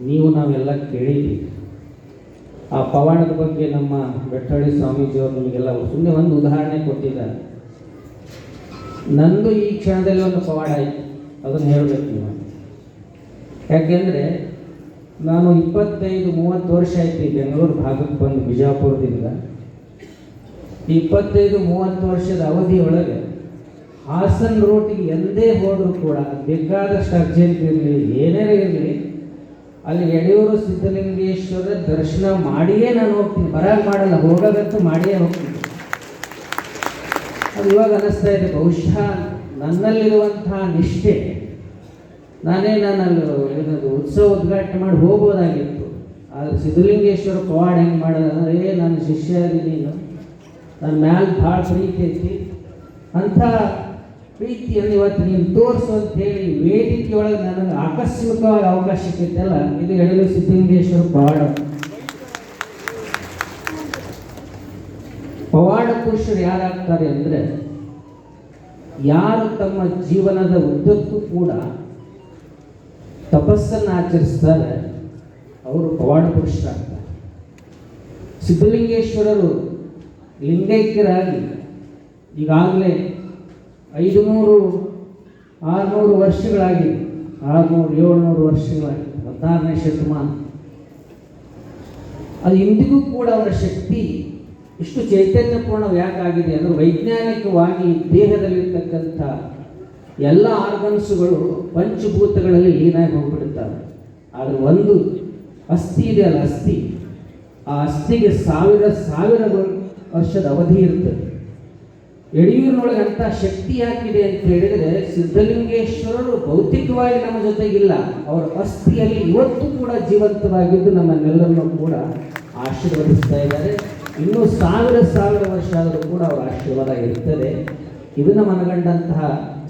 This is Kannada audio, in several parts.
ನೀವು ನಾವೆಲ್ಲ ಕೇಳಿದ್ದೀವಿ. ಆ ಪವಾಡದ ಬಗ್ಗೆ ನಮ್ಮ ಬೆಟ್ಟಹಳ್ಳಿ ಸ್ವಾಮೀಜಿಯವರು ನಿಮಗೆಲ್ಲ ಸುಮ್ಮನೆ ಒಂದು ಉದಾಹರಣೆ ಕೊಟ್ಟಿದ್ದಾರೆ. ನಂದು ಈ ಕ್ಷಣದಲ್ಲಿ ಒಂದು ಪವಾಡ ಆಯಿತು, ಅದನ್ನು ಹೇಳಬೇಕು ನೀವು. ಯಾಕೆಂದರೆ ನಾನು 25-30 ವರ್ಷ ಆಯ್ತು ಈ ಬೆಂಗಳೂರು ಭಾಗಕ್ಕೆ ಬಂದು ಬಿಜಾಪುರದಿಂದ. 25-30 ವರ್ಷದ ಅವಧಿಯೊಳಗೆ ಹಾಸನ ರೋಟಿಗೆ ಎಂದೇ ಹೋದರೂ ಕೂಡ ಬೇಕಾದಷ್ಟು ಅರ್ಜೆಂಟ್ ಇರಲಿ ಏನೇ ಇರಲಿ ಅಲ್ಲಿ ಯಡಿಯೂರು ಸಿದ್ಧಲಿಂಗೇಶ್ವರ ದರ್ಶನ ಮಾಡಿಯೇ ನಾನು ಹೋಗ್ತೀನಿ. ಬರಾಗ ಮಾಡಲ್ಲ, ಹೋಗೋದಂತೂ ಮಾಡಿಯೇ ಹೋಗ್ತೀನಿ. ಅದು ಇವಾಗ ಅನ್ನಿಸ್ತಾ ಇದೆ, ಬಹುಶಃ ನನ್ನಲ್ಲಿರುವಂತಹ ನಿಷ್ಠೆ ನಾನು ಏನದು ಉತ್ಸವ ಉದ್ಘಾಟನೆ ಮಾಡಿ ಹೋಗ್ಬೋದಾಗಿತ್ತು. ಆದರೆ ಸಿದ್ಧಲಿಂಗೇಶ್ವರ ಪವಾಡ ಹೆಂಗೆ ಮಾಡೋದಂದ್ರೆ ನನ್ನ ಶಿಷ್ಯ ನೀನು ನನ್ನ ಮ್ಯಾಲೆ ಭಾಳ ಪ್ರೀತಿ ಐತಿ, ಅಂಥ ಪ್ರೀತಿಯನ್ನು ಇವತ್ತು ನೀನು ತೋರಿಸು ಅಂತ ಹೇಳಿ ವೇದಿಕೆಯೊಳಗೆ ನನಗೆ ಆಕಸ್ಮಿಕವಾಗಿ ಅವಕಾಶ ಸಿಕ್ಕಿತ್ತಲ್ಲ, ಇದು ಯಡಿಯೂರು ಸಿದ್ಧಲಿಂಗೇಶ್ವರ ಪವಾಡ. ಪವಾಡ ಪುರುಷರು ಯಾರಾಗ್ತಾರೆ ಅಂದರೆ ಯಾರು ತಮ್ಮ ಜೀವನದ ಉದ್ದಕ್ಕೂ ಕೂಡ ತಪಸ್ಸನ್ನು ಆಚರಿಸ್ತಾರೆ ಅವರು ಪವಾಡ ಪುರುಷರಾಗ್ತಾರೆ. ಸಿದ್ಧಲಿಂಗೇಶ್ವರರು ಲಿಂಗೈಕ್ಯರಾಗಿ ಈಗಾಗಲೇ 500-600 ವರ್ಷಗಳಾಗಿದೆ, 600-700 ವರ್ಷಗಳಾಗಿದೆ, 16ನೇ ಶತಮಾನ. ಅದು ಇಂದಿಗೂ ಕೂಡ ಅವರ ಶಕ್ತಿ ಇಷ್ಟು ಚೈತನ್ಯಪೂರ್ಣ ಯಾಕಾಗಿದೆ ಅಂದರೆ ವೈಜ್ಞಾನಿಕವಾಗಿ ದೇಹದಲ್ಲಿರ್ತಕ್ಕಂಥ ಎಲ್ಲ ಆರ್ಗನ್ಸುಗಳು ಪಂಚಭೂತಗಳಲ್ಲಿ ಲೀನಾಗಿ ಹೋಗ್ಬಿಡುತ್ತವೆ. ಆದರೆ ಒಂದು ಅಸ್ಥಿ ಇದೆಯಲ್ಲ, ಆ ಅಸ್ಥಿಗೆ ಸಾವಿರ ವರ್ಷದ ಅವಧಿ ಇರ್ತದೆ. ಯಡಿಯೂರಿನೊಳಗೆ ಅಂಥ ಶಕ್ತಿ ಯಾಕಿದೆ ಅಂತ ಹೇಳಿದರೆ ಸಿದ್ಧಲಿಂಗೇಶ್ವರರು ಭೌತಿಕವಾಗಿ ನಮ್ಮ ಜೊತೆಗಿಲ್ಲ, ಅವರ ಅಸ್ಥಿಯಲ್ಲಿ ಇವತ್ತು ಕೂಡ ಜೀವಂತವಾಗಿದ್ದು ನಮ್ಮನ್ನೆಲ್ಲರನ್ನೂ ಕೂಡ ಆಶೀರ್ವದಿಸ್ತಾ ಇದ್ದಾರೆ. ಇನ್ನೂ ಸಾವಿರ ವರ್ಷ ಆದರೂ ಕೂಡ ಅವರ ಆಶೀರ್ವಾದ ಇರ್ತದೆ. ಇದನ್ನು ಮನಗಂಡಂತಹ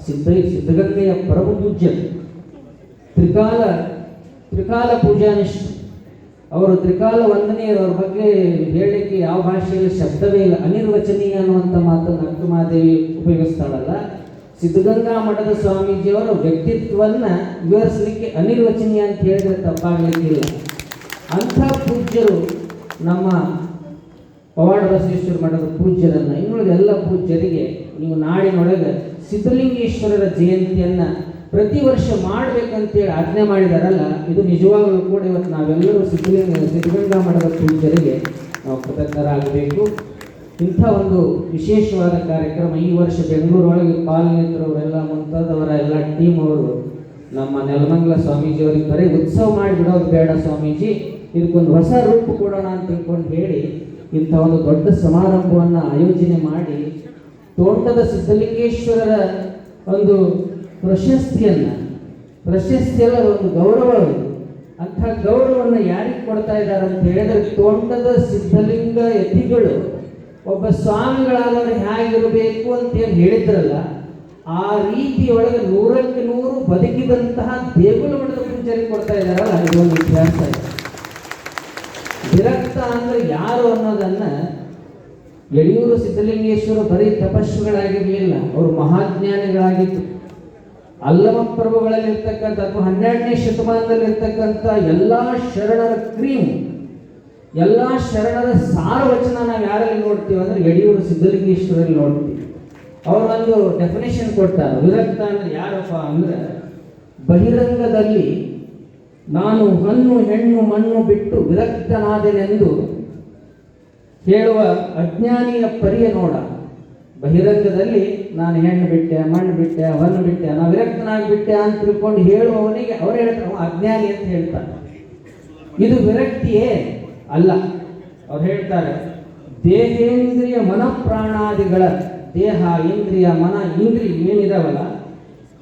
ಸಿದ್ಧಗಂಗೆಯ ಪರಮ ಪೂಜ್ಯರು ತ್ರಿಕಾಲ ಪೂಜಾನಿಷ್ಠ ಅವರು ತ್ರಿಕಾಲ ವಂದನೆಯರು. ಅವ್ರ ಬಗ್ಗೆ ಹೇಳಲಿಕ್ಕೆ ಯಾವ ಭಾಷೆಯಲ್ಲಿ ಶಬ್ದವೇ ಇಲ್ಲ. ಅನಿರ್ವಚನೀಯ ಅನ್ನುವಂಥ ಮಾತನ್ನು ಅಕ್ಕಮಹಾದೇವಿ ಉಪಯೋಗಿಸ್ತಾಳಲ್ಲ, ಸಿದ್ಧಗಂಗಾ ಮಠದ ಸ್ವಾಮೀಜಿಯವರ ವ್ಯಕ್ತಿತ್ವವನ್ನು ವಿವರಿಸಲಿಕ್ಕೆ ಅನಿರ್ವಚನೀಯ ಅಂತ ಹೇಳಿದ್ರೆ ತಪ್ಪಾಗಲಿಕ್ಕಿಲ್ಲ. ಅಂಥ ಪೂಜ್ಯರು ನಮ್ಮ ಪವಾಡ ಬಸವೇಶ್ವರ ಮಠದ ಪೂಜ್ಯರನ್ನು ಇನ್ನುಳಿದ ಎಲ್ಲ ಪೂಜ್ಯರಿಗೆ ನೀವು ನಾಡಿನೊಳಗೆ ಸಿದ್ಧಲಿಂಗೇಶ್ವರರ ಜಯಂತಿಯನ್ನು ಪ್ರತಿ ವರ್ಷ ಮಾಡಬೇಕಂತೇಳಿ ಆಜ್ಞೆ ಮಾಡಿದಾರಲ್ಲ, ಇದು ನಿಜವಾಗಲೂ ಕೂಡ ಇವತ್ತು ನಾವೆಲ್ಲರೂ ಸಿದ್ಧಗಂಗಾ ಮಠದ ಪೂಜ್ಯರಿಗೆ ನಾವು ಕೃತಜ್ಞರಾಗಬೇಕು. ಇಂಥ ಒಂದು ವಿಶೇಷವಾದ ಕಾರ್ಯಕ್ರಮ ಈ ವರ್ಷ ಬೆಂಗಳೂರೊಳಗೆ ಪಾಲ್ನೇತ್ರವರೆಲ್ಲ ಮುಂತಾದವರ ಎಲ್ಲ ಟೀಮ್ ಅವರು ನಮ್ಮ ನೆಲಮಂಗಲ ಸ್ವಾಮೀಜಿಯವರಿಗೆ ಬರೀ ಉತ್ಸವ ಮಾಡಿಬಿಡೋದು ಬೇಡ ಸ್ವಾಮೀಜಿ, ಇದಕ್ಕೊಂದು ಹೊಸ ರೂಪ ಕೊಡೋಣ ಅಂತ ತಿಳ್ಕೊಂಡು ಹೇಳಿ ಇಂಥ ಒಂದು ದೊಡ್ಡ ಸಮಾರಂಭವನ್ನು ಆಯೋಜನೆ ಮಾಡಿ ತೋಟದ ಸಿದ್ಧಲಿಂಗೇಶ್ವರರ ಒಂದು ಪ್ರಶಸ್ತಿಯಲ್ಲ ಒಂದು ಗೌರವ, ಅಂಥ ಗೌರವವನ್ನು ಯಾರಿಗೆ ಕೊಡ್ತಾ ಇದ್ದಾರೆ ಅಂತ ಹೇಳಿದ್ರೆ ತೋಟದ ಸಿದ್ಧಲಿಂಗ ಯತಿಗಳು ಒಬ್ಬ ಸ್ವಾಮಿಗಳಾದವರು ಹೇಗಿರಬೇಕು ಅಂತೇಳಿ ಹೇಳಿದ್ರಲ್ಲ, ಆ ರೀತಿಯೊಳಗೆ 100ಕ್ಕೆ 100 ಬದುಕಿದಂತಹ ದೇಗುಲ ಮಠದ ಪೂಜಾರಿಗೆ ಕೊಡ್ತಾ ಇದ್ದಾರಲ್ಲ, ಇದೊಂದು ಇತಿಹಾಸ ಇದೆ. ವಿರಕ್ತ ಅಂದರೆ ಯಾರು ಅನ್ನೋದನ್ನು ಯಡಿಯೂರು ಸಿದ್ಧಲಿಂಗೇಶ್ವರ ಬರೀ ತಪಸ್ಸುಗಳಾಗಿರಲಿಲ್ಲ, ಅವರು ಮಹಾಜ್ಞಾನಿಗಳಾಗಿತ್ತು. ಅಲ್ಲಮ ಪ್ರಭುಗಳಲ್ಲಿರ್ತಕ್ಕಂಥ ಅಥವಾ 12ನೇ ಶತಮಾನದಲ್ಲಿರ್ತಕ್ಕಂಥ ಎಲ್ಲ ಶರಣರ ಕ್ರೀಮ್, ಎಲ್ಲ ಶರಣರ ಸಾರವಚನ ನಾವು ಯಾರಲ್ಲಿ ನೋಡ್ತೀವಿ ಅಂದರೆ ಯಡಿಯೂರು ಸಿದ್ಧಲಿಂಗೇಶ್ವರಲ್ಲಿ ನೋಡ್ತೀವಿ. ಅವರೊಂದು ಡೆಫಿನೇಷನ್ ಕೊಡ್ತಾರೆ. ವಿರಕ್ತ ಅಂದರೆ ಯಾರಪ್ಪ ಅಂದರೆ ಬಹಿರಂಗದಲ್ಲಿ ನಾನು ಹಣ್ಣು ಹೆಣ್ಣು ಮಣ್ಣು ಬಿಟ್ಟು ವಿರಕ್ತನಾದೆನೆಂದು ಹೇಳುವ ಅಜ್ಞಾನಿಯ ಪರಿಯ ನೋಡ. ಬಹಿರಂಗದಲ್ಲಿ ನಾನು ಹೆಣ್ಣು ಬಿಟ್ಟೆ, ಮಣ್ಣು ಬಿಟ್ಟೆ, ಹೊನ್ನು ಬಿಟ್ಟೆ, ನಾನು ವಿರಕ್ತನಾಗಿಬಿಟ್ಟೆ ಅಂತ ತಿಳ್ಕೊಂಡು ಹೇಳುವವನಿಗೆ ಅವರು ಹೇಳ್ತಾರೆ ಅಜ್ಞಾನಿ ಅಂತ ಹೇಳ್ತಾರೆ. ಇದು ವಿರಕ್ತಿಯೇ ಅಲ್ಲ. ಅವ್ರು ಹೇಳ್ತಾರೆ ದೇಹೇಂದ್ರಿಯ ಮನಃಪ್ರಾಣಾದಿಗಳ ದೇಹ ಇಂದ್ರಿಯ ಮನ ಇಂದ್ರಿಯ ಏನಿದಾವಲ್ಲ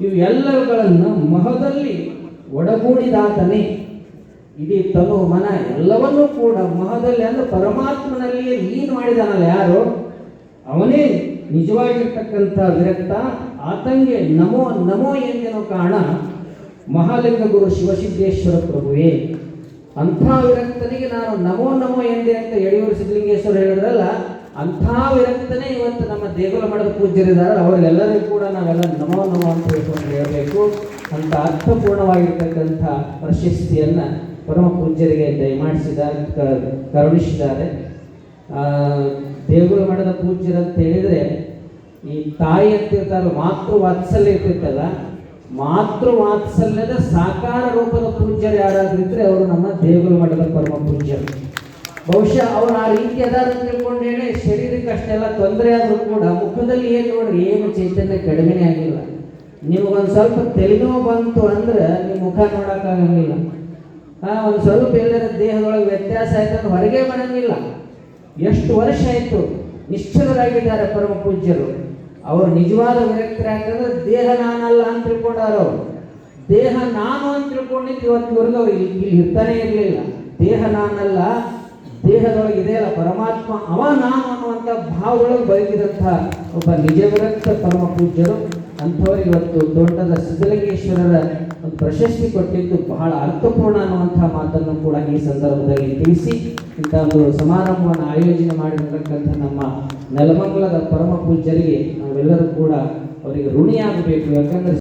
ಇವು ಎಲ್ಲವುಗಳನ್ನು ಮಹದಲ್ಲಿ ಒಡಗೂಡಿದಾತನೇ. ಇಡೀ ತನು ಮನ ಎಲ್ಲವನ್ನೂ ಕೂಡ ಮಹದಲ್ಲಿ ಅಂದರೆ ಪರಮಾತ್ಮನಲ್ಲಿಯೇ ಲೀನ್ ಮಾಡಿದಾನಲ್ಲ ಯಾರು, ಅವನೇ ನಿಜವಾಗಿರ್ತಕ್ಕಂಥ ವಿರಕ್ತ. ಆತಂಗೆ ನಮೋ ನಮೋ ಎಂದೆನೋ ಕಾರಣ ಮಹಾಲಿಂಗ ಗುರು ಶಿವಸಿದ್ದೇಶ್ವರ ಪ್ರಭುವೇ. ಅಂಥ ವಿರಕ್ತನಿಗೆ ನಾನು ನಮೋ ನಮೋ ಎಂದೆ ಅಂತ ಯಡಿಯೂರು ಸಿದ್ಧಲಿಂಗೇಶ್ವರ ಹೇಳಿದ್ರಲ್ಲ, ಅಂಥ ವಿರಕ್ತನೇ ಇವತ್ತು ನಮ್ಮ ದೇಗುಲ ಮಠದ ಪೂಜ್ಯರಿದ್ದಾರೆ. ಅವರಿಗೆಲ್ಲರಿಗೂ ಕೂಡ ನಾವೆಲ್ಲ ನಮೋ ನಮೋ ಅಂತ ಹೇಳ್ಕೊಂಡು ಹೇಳಬೇಕು. ಅಂಥ ಅರ್ಥಪೂರ್ಣವಾಗಿರ್ತಕ್ಕಂಥ ಪ್ರಶಸ್ತಿಯನ್ನು ಪರಮ ಪೂಜ್ಯರಿಗೆ ಕರುಣಿಸಿದ್ದಾರೆ. ದೇಗುಲ ಮಠದ ಪೂಜ್ಯರು ಅಂತ ಹೇಳಿದರೆ ಈ ತಾಯಿ ಅಂತಿರ್ತಾರಲ್ಲ, ಮಾತೃ ವಾತ್ಸಲ್ಯ ಇರ್ತಿರ್ತಲ್ಲ, ಮಾತೃ ವಾತ್ಸಲ್ಯದ ಸಾಕಾರ ರೂಪದ ಪೂಜ್ಯರು ಯಾರಾದ್ರಿದ್ರೆ ಅವರು ನಮ್ಮ ದೇಗುಲ ಮಠದ ಪರಮ ಪೂಜ್ಯರು. ಬಹುಶಃ ಅವ್ರು ಆ ರೀತಿ ಅದಾರ ತಿಳ್ಕೊಂಡೇನೆ ಶರೀರಕ್ಕೆ ಅಷ್ಟೆಲ್ಲ ತೊಂದರೆ ಆದರೂ ಕೂಡ ಮುಖದಲ್ಲಿ ಏನು ನೋಡ್ರಿ, ಏನು ಚೈತನ್ಯ ಕಡಿಮೆನೇ ಆಗಿಲ್ಲ. ನಿಮಗೊಂದು ಸ್ವಲ್ಪ ತೆಲುಗು ಬಂತು ಅಂದ್ರೆ ನೀವು ಮುಖ ನೋಡೋಕ್ಕಾಗಂಗಿಲ್ಲ. ಒಂದು ಸ್ವಲ್ಪ ಎಲ್ಲರ ದೇಹದೊಳಗೆ ವ್ಯತ್ಯಾಸ ಆಯ್ತು ಅಂದ್ರೆ ಹೊರಗೆ ಬರೋಂಗಿಲ್ಲ. ಎಷ್ಟು ವರ್ಷ ಆಯಿತು ನಿಶ್ಚಲರಾಗಿದ್ದಾರೆ ಪರಮ ಪೂಜ್ಯರು. ಅವರು ನಿಜವಾದ ವಿರಕ್ತರು. ಯಾಕಂದ್ರೆ ದೇಹ ನಾನಲ್ಲ ಅಂತ ತಿಳ್ಕೊಂಡಾರ. ಅವರು ದೇಹ ನಾನು ಅಂತ ತಿಳ್ಕೊಂಡಿದ್ದು ಇವತ್ತಿವರೆಗೂ ಅವ್ರು ಇಲ್ಲಿ ಇರ್ತಾನೆ ಇರಲಿಲ್ಲ. ದೇಹ ನಾನಲ್ಲ, ದೇಹದೊಳಗೆ ಇದೆಯಲ್ಲ ಪರಮಾತ್ಮ, ಅವ ನಾನು ಅನ್ನುವಂಥ ಭಾವದೊಳಗೆ ಬದುಕಿದಂತಹ ಒಬ್ಬ ನಿಜ ವಿರಕ್ತ ಪರಮ ಪೂಜ್ಯರು. ಅಂಥವ್ರಿಗೆ ಇವತ್ತು ತೋಟದ ಸಿದ್ಧಲಿಂಗೇಶ್ವರರ ಒಂದು ಪ್ರಶಸ್ತಿ ಕೊಟ್ಟಿದ್ದು ಬಹಳ ಅರ್ಥಪೂರ್ಣ ಅನ್ನುವಂತಹ ಮಾತನ್ನು ಕೂಡ ಈ ಸಂದರ್ಭದಲ್ಲಿ ತಿಳಿಸಿ, ಇಂಥ ಒಂದು ಸಮಾರಂಭವನ್ನು ಆಯೋಜನೆ ಮಾಡಿರತಕ್ಕಂಥ ನಮ್ಮ ನೆಲಮಂಗಲದ ಪರಮ ಪೂಜ್ಯರಿಗೆ ನಾವೆಲ್ಲರೂ ಕೂಡ ಅವರಿಗೆ ಋಣಿಯಾಗಬೇಕು. ಯಾಕಂದ್ರೆ